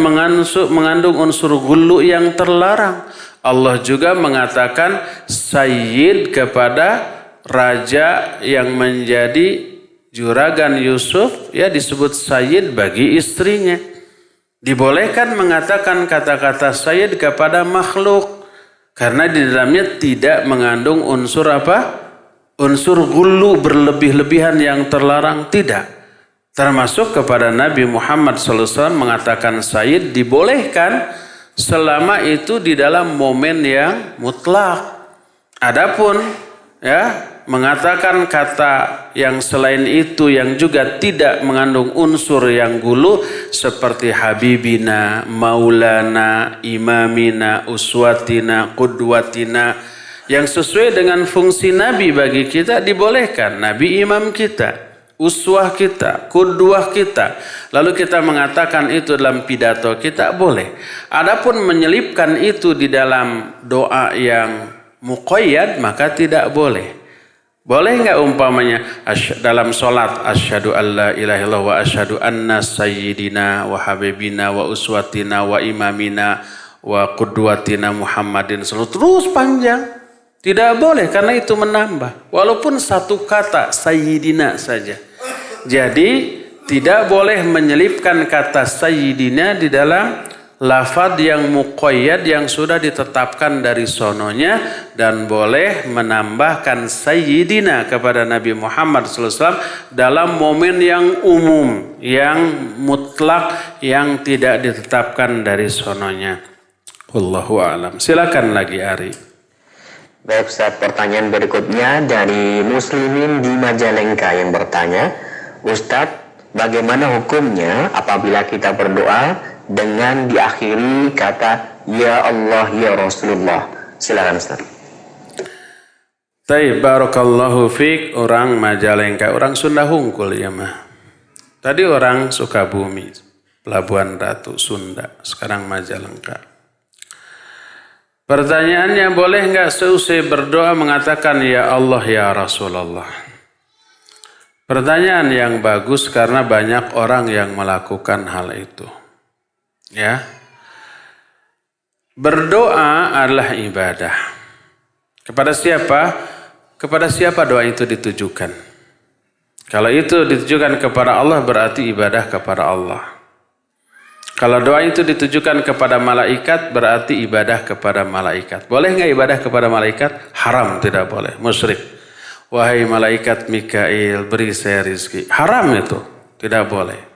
mengandung unsur ghullu yang terlarang. Allah juga mengatakan sayyid kepada raja yang menjadi juragan Yusuf, ya disebut sayyid bagi istrinya. Dibolehkan mengatakan kata-kata sayyid kepada makhluk karena di dalamnya tidak mengandung unsur apa? Unsur ghullu berlebih-lebihan yang terlarang, tidak. Termasuk kepada Nabi Muhammad SAW mengatakan sayyid dibolehkan selama itu di dalam momen yang mutlak. Adapun ya mengatakan kata yang selain itu yang juga tidak mengandung unsur yang ghullu seperti habibina, maulana, imamina, uswatina, qudwatina yang sesuai dengan fungsi Nabi bagi kita dibolehkan. Nabi imam kita, uswah kita, qudwah kita. Lalu kita mengatakan itu dalam pidato kita boleh. Adapun menyelipkan itu di dalam doa yang muqayyad maka tidak boleh. Boleh enggak umpamanya dalam sholat asyhadu alla ilaha illallah wa asyhadu anna sayyidina wa habibina wa uswatina wa imamina wa qudwatina Muhammadin terus panjang. Tidak boleh karena itu menambah. Walaupun satu kata sayyidina saja. Jadi tidak boleh menyelipkan kata sayyidina di dalam lafaz yang muqayyad yang sudah ditetapkan dari sononya, dan boleh menambahkan sayyidina kepada Nabi Muhammad SAW dalam momen yang umum, yang mutlak, yang tidak ditetapkan dari sononya. Wallahu a'lam. Silakan lagi Ari. Baik Ustaz, pertanyaan berikutnya dari Muslimin di Majalengka yang bertanya, Ustaz, bagaimana hukumnya apabila kita berdoa dengan diakhiri kata Ya Allah Ya Rasulullah? Silakan Ustaz. Taib, barakallahu fiik. Orang Majalengka, orang Sunda Hungkul ya mah. Tadi orang Sukabumi, Pelabuhan Ratu, Sunda. Sekarang Majalengka. Pertanyaannya, boleh enggak seusai berdoa mengatakan Ya Allah Ya Rasulullah? Pertanyaan yang bagus karena banyak orang yang melakukan hal itu. Ya, berdoa adalah ibadah. Kepada siapa? Kepada siapa doa itu ditujukan? Kalau itu ditujukan kepada Allah berarti ibadah kepada Allah. Kalau doa itu ditujukan kepada malaikat berarti ibadah kepada malaikat. Boleh nggak ibadah kepada malaikat? Haram, tidak boleh. Musyrik. Wahai malaikat Mikail, beri saya rizki. Haram itu, tidak boleh.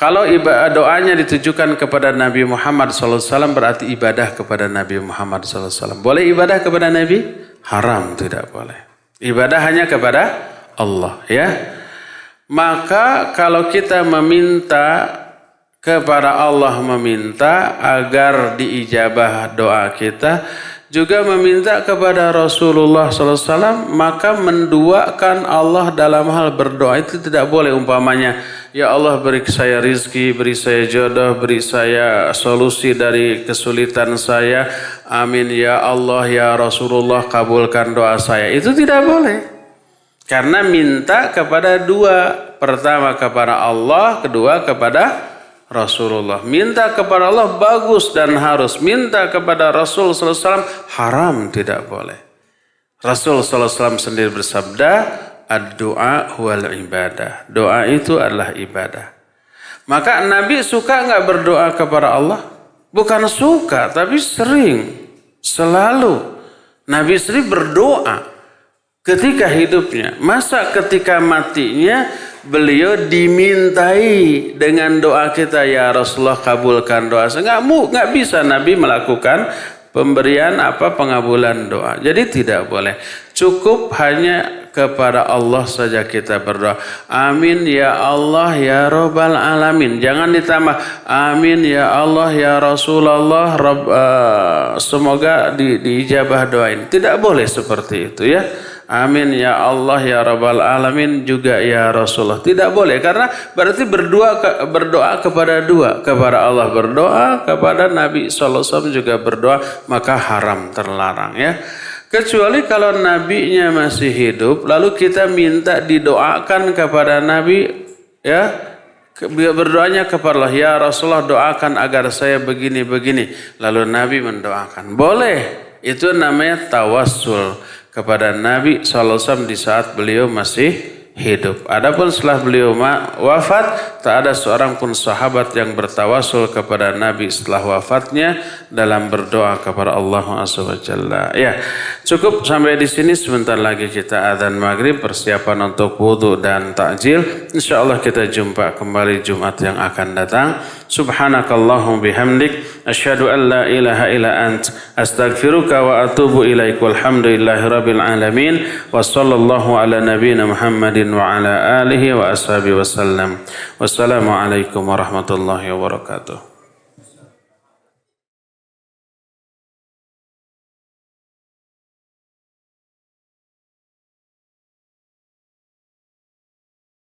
Kalau doanya ditujukan kepada Nabi Muhammad SAW berarti ibadah kepada Nabi Muhammad SAW. Boleh ibadah kepada Nabi? Haram, tidak boleh. Ibadah hanya kepada Allah, ya. Maka kalau kita meminta kepada Allah, meminta agar diijabah doa kita, juga meminta kepada Rasulullah SAW, maka menduakan Allah dalam hal berdoa itu tidak boleh. Umpamanya, Ya Allah beri saya rizki, beri saya jodoh, beri saya solusi dari kesulitan saya. Amin ya Allah ya Rasulullah, kabulkan doa saya. Itu tidak boleh. Karena minta kepada dua. Pertama kepada Allah, kedua kepada Rasulullah. Minta kepada Allah bagus dan harus. Minta kepada Rasul SAW haram, tidak boleh. Rasul SAW sendiri bersabda, ad-du'a huwal ibadah. Doa itu adalah ibadah. Maka Nabi suka enggak berdoa kepada Allah? Bukan suka, tapi sering. Selalu. Nabi sendiri berdoa ketika hidupnya. Masa ketika matinya beliau dimintai dengan doa kita, Ya Rasulullah kabulkan doa saya. Enggak bisa Nabi melakukan pemberian pengabulan doa. Jadi tidak boleh. Cukup hanya kepada Allah saja kita berdoa. Amin ya Allah ya Rabbal Alamin. Jangan ditambah amin ya Allah ya Rasulullah. Semoga diijabah doain. Tidak boleh seperti itu ya. Amin ya Allah ya Rabbal Alamin juga ya Rasulullah. Tidak boleh karena berarti berdoa kepada dua. Kepada Allah berdoa, kepada Nabi SAW juga berdoa, maka haram, terlarang ya. Kecuali kalau nabinya masih hidup, lalu kita minta didoakan kepada Nabi, ya, berdoanya kepada Allah, ya Rasulullah doakan agar saya begini-begini. Lalu Nabi mendoakan. Boleh, itu namanya tawassul kepada Nabi SAW di saat beliau masih hidup. Adapun setelah beliau wafat, tak ada seorang pun sahabat yang bertawasul kepada Nabi setelah wafatnya dalam berdoa kepada Allah SWT. Ya, cukup sampai di sini. Sebentar lagi kita adzan maghrib, persiapan untuk wudu dan takjil. InsyaAllah kita jumpa kembali Jumat yang akan datang. Subhanakallahum bihamdik, asyhadu an la ilaha illa ant, astaghfiruka wa atubu ilaik. Walhamdulillahi rabbil alamin. Wa sallallahu ala nabiyina Muhammadin wa ala alihi wa ashabihi wasallam. Wassalamualaikum warahmatullahi wabarakatuh.